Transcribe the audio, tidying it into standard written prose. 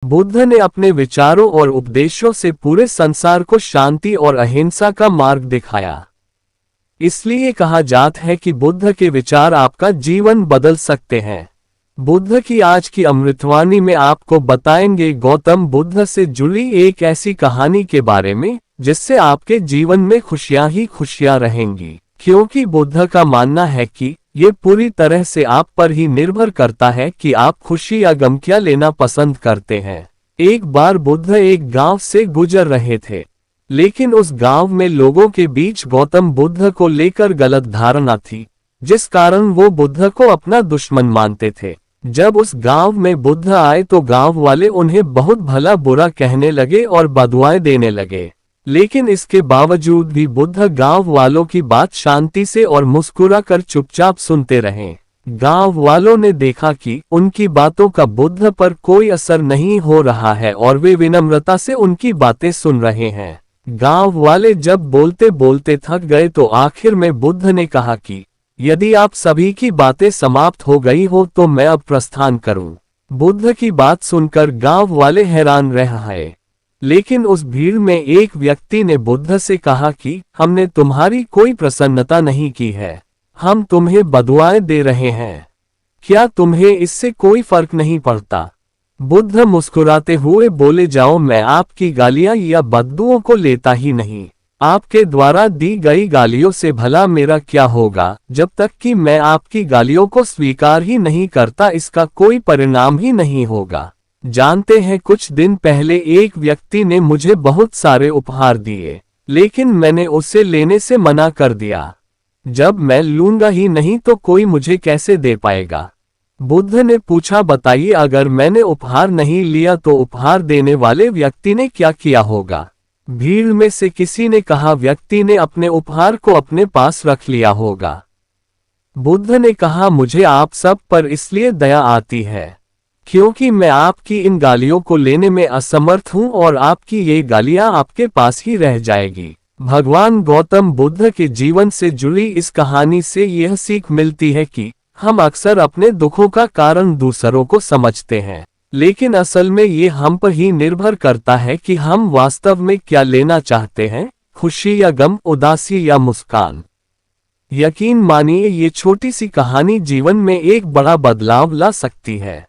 बुद्ध ने अपने विचारों और उपदेशों से पूरे संसार को शांति और अहिंसा का मार्ग दिखाया। इसलिए कहा जाता है कि बुद्ध के विचार आपका जीवन बदल सकते हैं। बुद्ध की आज की अमृतवाणी में आपको बताएंगे गौतम बुद्ध से जुड़ी एक ऐसी कहानी के बारे में जिससे आपके जीवन में खुशियां ही खुशियां रहेंगी, क्योंकि बुद्ध का मानना है कि ये पूरी तरह से आप पर ही निर्भर करता है कि आप खुशी या गम क्या लेना पसंद करते हैं। एक बार बुद्ध एक गांव से गुजर रहे थे, लेकिन उस गांव में लोगों के बीच गौतम बुद्ध को लेकर गलत धारणा थी, जिस कारण वो बुद्ध को अपना दुश्मन मानते थे। जब उस गांव में बुद्ध आए तो गांव वाले उन्हें बहुत भला बुरा कहने लगे और बदुआएं देने लगे, लेकिन इसके बावजूद भी बुद्ध गांव वालों की बात शांति से और मुस्कुराकर चुपचाप सुनते रहे। गांव वालों ने देखा कि उनकी बातों का बुद्ध पर कोई असर नहीं हो रहा है और वे विनम्रता से उनकी बातें सुन रहे हैं। गांव वाले जब बोलते बोलते थक गए तो आखिर में बुद्ध ने कहा कि यदि आप सभी की बातें समाप्त हो गई हो तो मैं अब प्रस्थान करूं। बुद्ध की बात सुनकर गांव वाले हैरान रह गए, लेकिन उस भीड़ में एक व्यक्ति ने बुद्ध से कहा कि हमने तुम्हारी कोई प्रसन्नता नहीं की है, हम तुम्हें बदुआएं दे रहे हैं, क्या तुम्हें इससे कोई फर्क नहीं पड़ता? बुद्ध मुस्कुराते हुए बोले, जाओ, मैं आपकी गालियां या बद्दुओं को लेता ही नहीं। आपके द्वारा दी गई गालियों से भला मेरा क्या होगा? जब तक कि मैं आपकी गालियों को स्वीकार ही नहीं करता इसका कोई परिणाम ही नहीं होगा। जानते हैं, कुछ दिन पहले एक व्यक्ति ने मुझे बहुत सारे उपहार दिए, लेकिन मैंने उसे लेने से मना कर दिया। जब मैं लूंगा ही नहीं तो कोई मुझे कैसे दे पाएगा? बुद्ध ने पूछा, बताइए, अगर मैंने उपहार नहीं लिया तो उपहार देने वाले व्यक्ति ने क्या किया होगा? भीड़ में से किसी ने कहा, व्यक्ति ने अपने उपहार को अपने पास रख लिया होगा। बुद्ध ने कहा, मुझे आप सब पर इसलिए दया आती है क्योंकि मैं आपकी इन गालियों को लेने में असमर्थ हूं और आपकी ये गालियां आपके पास ही रह जाएगी। भगवान गौतम बुद्ध के जीवन से जुड़ी इस कहानी से यह सीख मिलती है कि हम अक्सर अपने दुखों का कारण दूसरों को समझते हैं, लेकिन असल में ये हम पर ही निर्भर करता है कि हम वास्तव में क्या लेना चाहते हैं, खुशी या गम, उदासी या मुस्कान। यकीन मानिए, ये छोटी सी कहानी जीवन में एक बड़ा बदलाव ला सकती है।